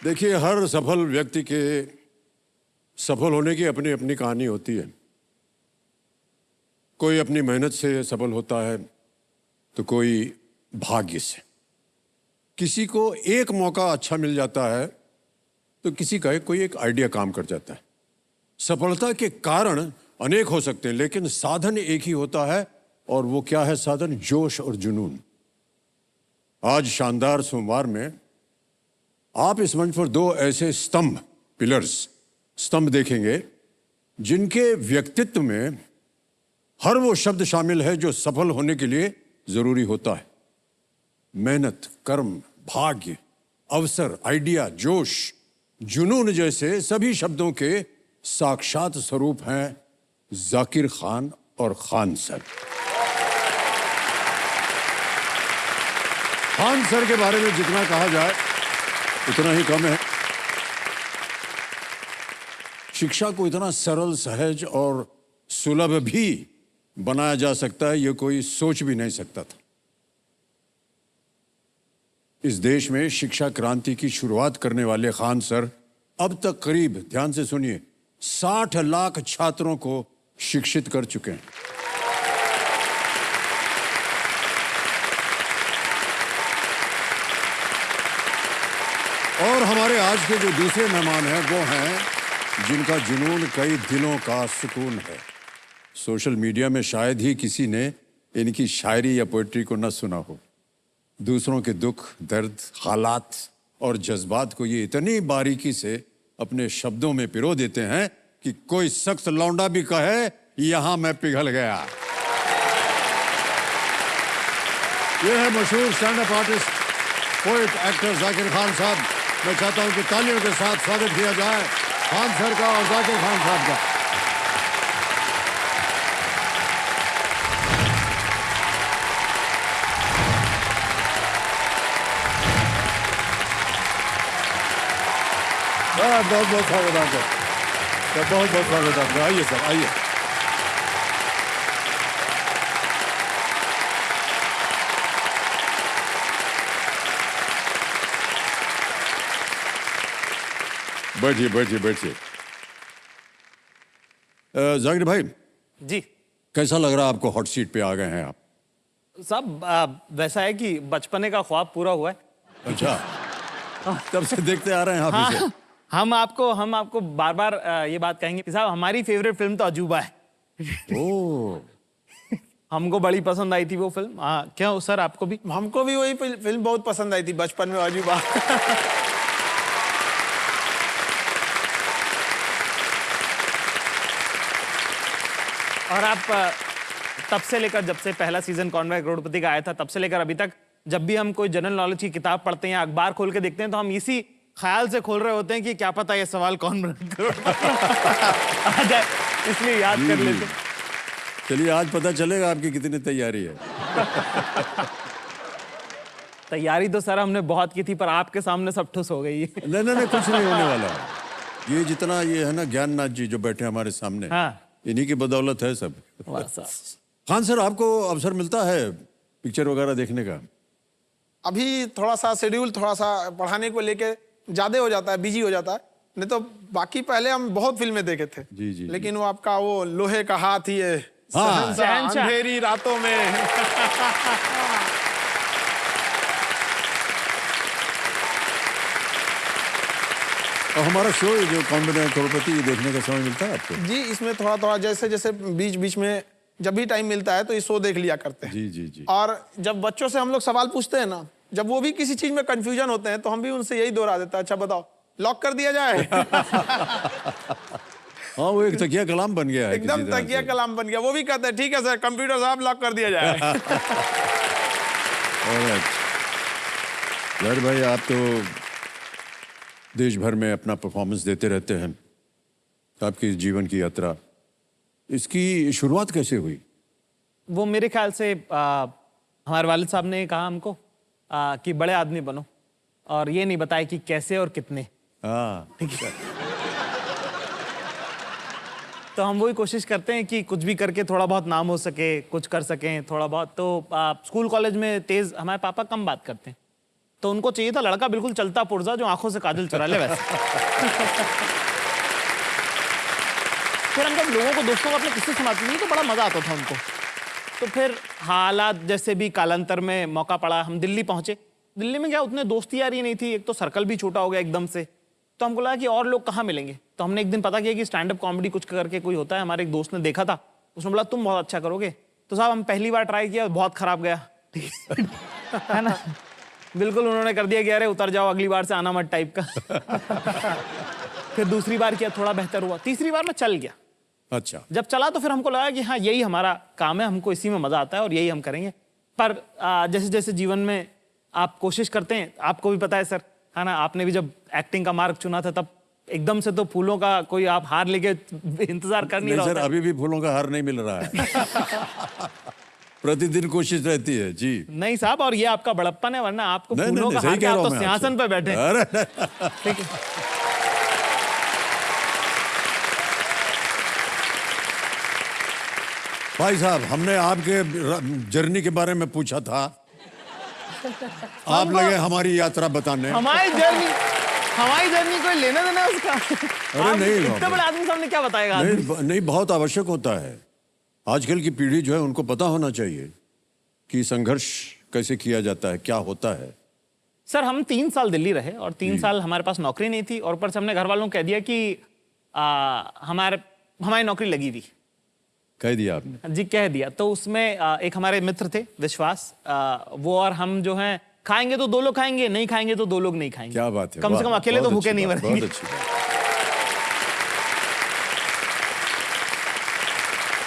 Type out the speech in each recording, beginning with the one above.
देखिए, हर सफल व्यक्ति के सफल होने की अपनी अपनी कहानी होती है। कोई अपनी मेहनत से सफल होता है तो कोई भाग्य से। किसी को एक मौका अच्छा मिल जाता है तो किसी का कोई एक आइडिया काम कर जाता है। सफलता के कारण अनेक हो सकते हैं, लेकिन साधन एक ही होता है, और वो क्या है साधन? जोश और जुनून। आज शानदार सोमवार में आप इस मंच पर दो ऐसे स्तंभ देखेंगे जिनके व्यक्तित्व में हर वो शब्द शामिल है जो सफल होने के लिए जरूरी होता है। मेहनत, कर्म, भाग्य, अवसर, आइडिया, जोश, जुनून जैसे सभी शब्दों के साक्षात स्वरूप हैं जाकिर खान और खान सर। खान सर के बारे में जितना कहा जाए उतना ही कम है। शिक्षा को इतना सरल, सहज और सुलभ भी बनाया जा सकता है, यह कोई सोच भी नहीं सकता था। इस देश में शिक्षा क्रांति की शुरुआत करने वाले खान सर अब तक करीब, ध्यान से सुनिए, 60 लाख छात्रों को शिक्षित कर चुके हैं। और हमारे आज के जो दूसरे मेहमान हैं वो हैं जिनका जुनून कई दिलों का सुकून है। सोशल मीडिया में शायद ही किसी ने इनकी शायरी या पोएट्री को न सुना हो। दूसरों के दुख, दर्द, हालात और जज्बात को ये इतनी बारीकी से अपने शब्दों में पिरो देते हैं कि कोई सख्त लौंडा भी कहे यहां मैं पिघल गया। ये है मशहूर stand up artist, poet, actor Zakir Khan साहब। मैं चाहता हूं कि तालियों के साथ स्वागत किया जाए खान सर का और जाकिर खान साहब का। बहुत बहुत स्वागत आपका, बहुत बहुत स्वागत आपका। आइए सर, आइए। बैठिए बैठिए बैठिए। जाकिर भाई जी, कैसा लग रहा है आपको? हॉट सीट पे आ गए हैं आप। सब वैसा है कि बचपने का ख्वाब पूरा हुआ है। अच्छा, तब से देखते आ रहे हैं आप इसे। हाँ, हम आपको बार बार ये बात कहेंगे कि साहब हमारी फेवरेट फिल्म तो अजूबा है। ओह, हमको बड़ी पसंद आई थी वो फिल्म। हाँ, क्यों सर, आपको भी? हमको भी वही फिल्म बहुत पसंद आई थी बचपन में, अजूबा। और आप तब से लेकर, जब से पहला सीजन कौन करोड़पति का आया था, तब से लेकर अभी तक जब भी हम कोई जनरल नॉलेज की किताब पढ़ते हैं या अखबार खोल के देखते हैं तो हम इसी ख्याल से खोल रहे होते हैं कि क्या पता ये सवाल कौन करोड़पति आ जाए, इसलिए याद कर लेते हैं। चलिए, आज पता चलेगा आपकी कितनी तैयारी है। तैयारी तो सर हमने बहुत की थी, पर आपके सामने सब ठुस हो गई। नहीं नहीं नहीं, कुछ नहीं होने वाला। ये जितना ये है ना, ज्ञाननाथ जी जो बैठे हमारे सामने, हाँ, इन्हीं की बदौलत है सब। वाह साहब। खान सर, आपको अवसर मिलता है पिक्चर वगैरह देखने का? अभी थोड़ा सा शेड्यूल थोड़ा सा पढ़ाने को लेके ज्यादा हो जाता है, बिजी हो जाता है। नहीं तो बाकी पहले हम बहुत फिल्में देखे थे। जी, लेकिन वो आपका वो लोहे का हाथ ही है, हाँ, शहंशाह, अंधेरी रातों में। और हमारा शो जो कौन बनेगा करोड़पति, ये देखने का समय मिलता है आपको? जी, इसमें थोड़ा थोड़ा जैसे जैसे बीच बीच में जब भी टाइम मिलता है तो ये शो देख लिया करते हैं। जी जी जी। और जब बच्चों से हम लोग सवाल पूछते हैं ना, जब वो भी किसी चीज में कंफ्यूजन होते हैं तो हम भी उनसे यही दोहरा देते हैं, अच्छा बताओ लॉक कर दिया जाए। हाँ, वो एक तकिया कलाम बन गया है, एकदम तकिया कलाम बन गया। वो भी कहते हैं ठीक है सर, कंप्यूटर साहब लॉक कर दिया जाए। यार भाई, आप तो देश भर में अपना परफॉर्मेंस देते रहते हैं। आपकी जीवन की यात्रा, इसकी शुरुआत कैसे हुई? वो मेरे ख्याल से हमारे वालिद साहब ने कहा हमको कि बड़े आदमी बनो, और ये नहीं बताया कि कैसे और कितने। हाँ, ठीक है। तो हम वही कोशिश करते हैं कि कुछ भी करके थोड़ा बहुत नाम हो सके, कुछ कर सकें थोड़ा बहुत। तो स्कूल कॉलेज में तेज हमारे पापा कम बात करते हैं, तो उनको चाहिए था लड़का बिल्कुल चलता पुर्जा जो आंखों से काजल चुरा ले वैसे। फिर हम जब लोगों को, दोस्तों को अपने किस्से सुनाते थे तो बड़ा मजा आता था उनको। तो फिर हालात जैसे भी कालांतर में मौका पड़ा, हम दिल्ली पहुंचे। दिल्ली में क्या उतने दोस्ती यारी नहीं थी, एक तो सर्कल भी छोटा हो गया एकदम से, तो हमको लगा कि और लोग कहाँ मिलेंगे। तो हमने एक दिन पता किया कि स्टैंड अप कॉमेडी कुछ करके कोई होता है, हमारे एक दोस्त ने देखा था, उसने बोला तुम बहुत अच्छा करोगे। तो साहब हम पहली बार ट्राई किया, बहुत खराब गया, है ना, बिल्कुल उन्होंने कर दिया कि अरे उतर जाओ अगली बार से आना मत टाइप का। फिर दूसरी बार किया, थोड़ा बेहतर हुआ, तीसरी बार में चल गया। अच्छा, जब चला तो फिर हमको लगा कि हाँ यही हमारा काम है, हमको इसी में मजा आता है और यही हम करेंगे। पर जैसे जैसे जीवन में आप कोशिश करते हैं, आपको भी पता है सर, है ना, आपने भी जब एक्टिंग का मार्ग चुना था तब एकदम से तो फूलों का कोई आप हार लेके इंतजार कर नहीं रहा सर, होता है। अभी भी फूलों का हार नहीं मिल रहा है। प्रतिदिन कोशिश रहती है जी। नहीं साहब, और ये आपका बड़प्पन है, वरना आपको नहीं, फूलों नहीं, का सही हार कह क्या, रहा आप हूं तो मैं सिंहासन आपसे। पे बैठे हैं। अरे ठीक है। भाई साहब, हमने आपके जर्नी के बारे में पूछा था, आप लगे हमारी यात्रा बताने। हमारी जर्नी कोई लेना देना है उसका। आप नहीं, इतने बड़े आदमी सामने क्या बताएगा आदमी? नहीं, बहुत आवश्यक होता है। आजकल की पीढ़ी जो है उनको पता होना चाहिए कि संघर्ष कैसे किया जाता है, क्या होता है। सर हम 3 साल दिल्ली रहे और 3 साल हमारे पास नौकरी नहीं थी, और ऊपर से हमने घर वालों को कह दिया कि हमारी नौकरी लगी हुई। कह दिया आपने? जी कह दिया। तो उसमें एक हमारे मित्र थे विश्वास, वो और हम जो हैं, खाएंगे तो 2 लोग खाएंगे, नहीं खाएंगे तो 2 लोग नहीं खाएंगे। क्या बात है, कम से कम वाह, अकेले तो बहुत भूखे अच्छी नहीं बात, मरेंगे। बहुत अच्छी बात।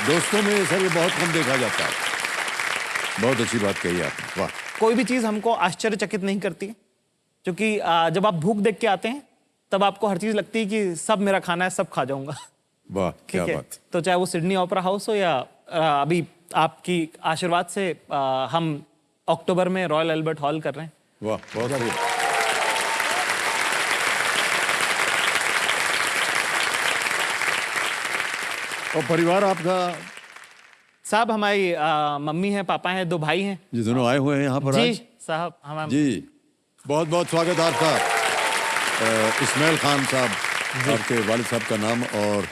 दोस्तों में सर ये बहुत कम देखा जाता है। बहुत अच्छी बात कही आपने, वाह। कोई भी चीज हमको आश्चर्यचकित नहीं करती, क्योंकि जब आप भूख देख के आते हैं तब आपको हर चीज लगती है कि सब मेरा खाना है, सब खा जाऊंगा। वाह, क्या ठीक है, बात। तो चाहे वो सिडनी ओपेरा हाउस हो या अभी आपकी आशीर्वाद से हम अक्टूबर में रॉयल एल्बर्ट हॉल कर रहे हैं। वाह, बहुत बढ़िया। और परिवार आपका? साहब हमारी मम्मी है, पापा हैं, 2 भाई हैं। ये दोनों आए हुए हैं यहाँ पर जी आज? साहब हमारा जी, बहुत बहुत स्वागत है आपका। इस्माइल खान साहब, आपके वालिद साहब का नाम और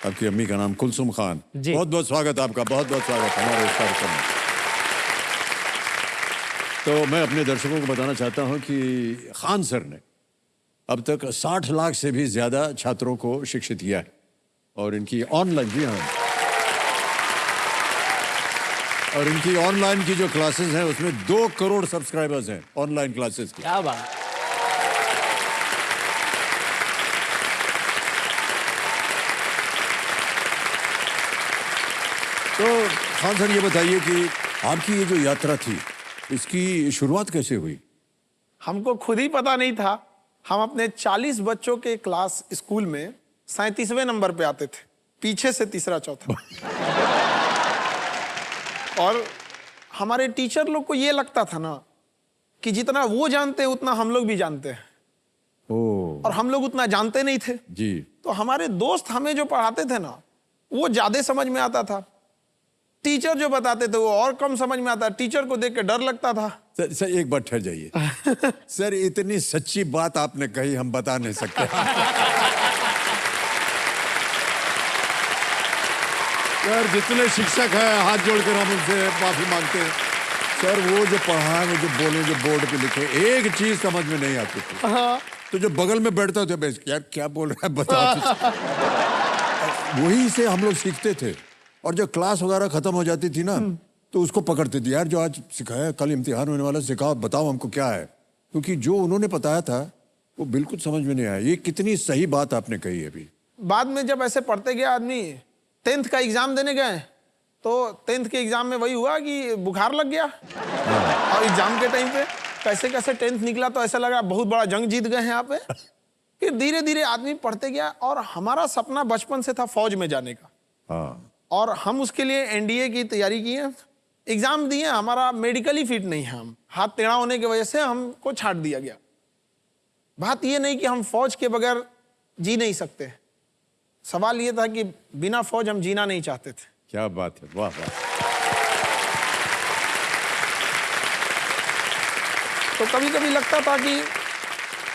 आपकी अम्मी का नाम कुलसुम खान। जी। बहुत बहुत स्वागत आपका, बहुत बहुत स्वागत हमारे इस कार्यक्रम में। तो मैं अपने दर्शकों को बताना चाहता हूं कि खान सर ने अब तक 60 लाख से भी ज्यादा छात्रों को शिक्षित किया है, और इनकी ऑनलाइन, जी हाँ, और इनकी ऑनलाइन की जो क्लासेस हैं उसमें 2 करोड़ सब्सक्राइबर्स हैं ऑनलाइन क्लासेस की। क्या बात। तो खान सर ये बताइए कि आपकी ये जो यात्रा थी इसकी शुरुआत कैसे हुई? हमको खुद ही पता नहीं था। हम अपने 40 बच्चों के क्लास स्कूल में 37वें नंबर पे आते थे, पीछे से तीसरा चौथा। और हमारे टीचर लोग को ये लगता था ना कि जितना वो जानते हैं उतना हम लोग भी जानते हैं, ओह और हम लोग उतना जानते नहीं थे। जी। तो हमारे दोस्त हमें जो पढ़ाते थे ना वो ज्यादा समझ में आता था, टीचर जो बताते थे वो और कम समझ में आता। टीचर को देख के डर लगता था। सर एक बार ठहर जाइए। सर इतनी सच्ची बात आपने कही, हम बता नहीं सकते। सर जितने शिक्षक हैं हाथ जोड़कर हम उनसे माफी मांगते हैं। सर वो जो पढ़ाए, वो जो बोले, जो बोर्ड पे लिखे, एक चीज समझ में नहीं आती थी। तो जो बगल में बैठता था, बस यार क्या बोल रहा है बता। वही से हम लोग सीखते थे, और जब क्लास वगैरह खत्म हो जाती थी ना तो उसको पकड़ते थे, यार जो आज सिखाया, कल इम्तिहान होने वाला, सिखाओ, बताओ हमको क्या है, क्योंकि जो उन्होंने बताया था वो बिल्कुल समझ में नहीं आया। ये कितनी सही बात आपने कही है अभी। बाद में जब ऐसे पढ़ते गया आदमी, 10th का एग्जाम देने गए तो 10th के एग्जाम में वही हुआ कि बुखार लग गया। और एग्जाम के टाइम पे कैसे कैसे 10th निकला तो ऐसा लगा बहुत बड़ा जंग जीत गए हैं यहाँ पे। फिर धीरे धीरे आदमी पढ़ते गया, और हमारा सपना बचपन से था फौज में जाने का। हाँ, और हम उसके लिए एनडीए की तैयारी की है, एग्जाम दिए। हमारा मेडिकली फिट नहीं है, हम हाथ टेढ़ा होने की वजह से हमको छाट दिया गया। बात ये नहीं कि हम फौज के बगैर जी नहीं सकते, सवाल ये था कि बिना फौज हम जीना नहीं चाहते थे। क्या बात है, वाह वाह। तो कभी कभी लगता था कि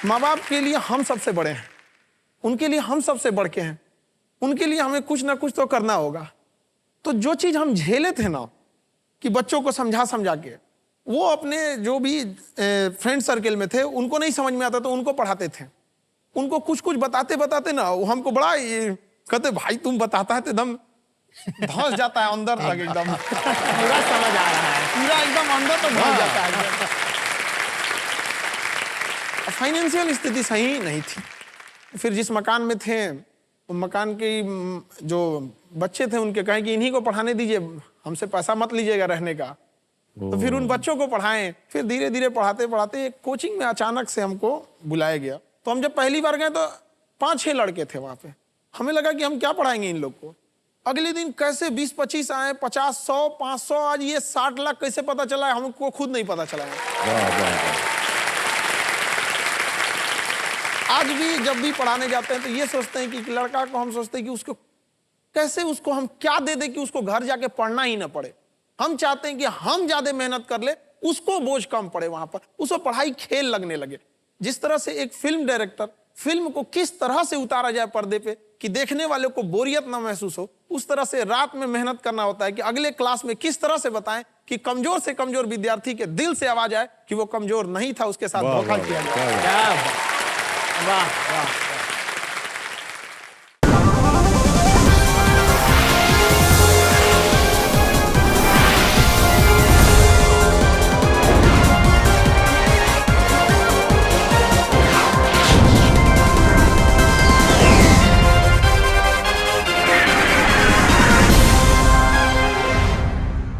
माँ बाप के लिए हम सबसे बड़े हैं, उनके लिए हम सबसे बढ़ के हैं, उनके लिए हमें कुछ ना कुछ तो करना होगा। तो जो चीज़ हम झेले थे ना कि बच्चों को समझा समझा के, वो अपने जो भी फ्रेंड सर्कल में थे उनको नहीं समझ में आता तो उनको पढ़ाते थे। उनको कुछ कुछ बताते बताते ना वो हमको बड़ा ये कहते, भाई तुम बताता है तो एकदम धंस जाता है अंदर तक, एकदम पूरा समझ आ रहा है। पूरा एकदम अंदर तक धंस जाता है। फाइनेंशियल स्थिति सही नहीं थी। फिर जिस मकान में थे वो मकान के जो बच्चे थे उनके कहे कि इन्हीं को पढ़ाने दीजिए, हमसे पैसा मत लीजिएगा रहने का। तो फिर उन बच्चों को पढ़ाएं। फिर धीरे धीरे पढ़ाते पढ़ाते एक कोचिंग में अचानक से हमको बुलाया गया। तो हम जब पहली बार गए तो 5-6 लड़के थे वहां पे। हमें लगा कि हम क्या पढ़ाएंगे इन लोग को। अगले दिन कैसे 20-25 आए, 50, 100, 500, आज ये 60 लाख कैसे पता चला है हमको खुद नहीं पता चला है। वाह वाह वाह। आज भी जब भी पढ़ाने जाते हैं तो ये सोचते हैं कि लड़का को हम सोचते हैं कि उसको कैसे, उसको हम क्या दे दें कि उसको घर जाके पढ़ना ही ना पड़े। हम चाहते हैं कि हम ज्यादा मेहनत कर ले, उसको बोझ कम पड़े वहां पर, उसको पढ़ाई खेल लगने लगे। जिस तरह से एक फिल्म डायरेक्टर फिल्म को किस तरह से उतारा जाए पर्दे पे कि देखने वाले को बोरियत ना महसूस हो, उस तरह से रात में मेहनत करना होता है कि अगले क्लास में किस तरह से बताएं कि कमजोर से कमजोर विद्यार्थी के दिल से आवाज आए कि वो कमजोर नहीं था, उसके साथ धोखा किया गया। वाह वाह।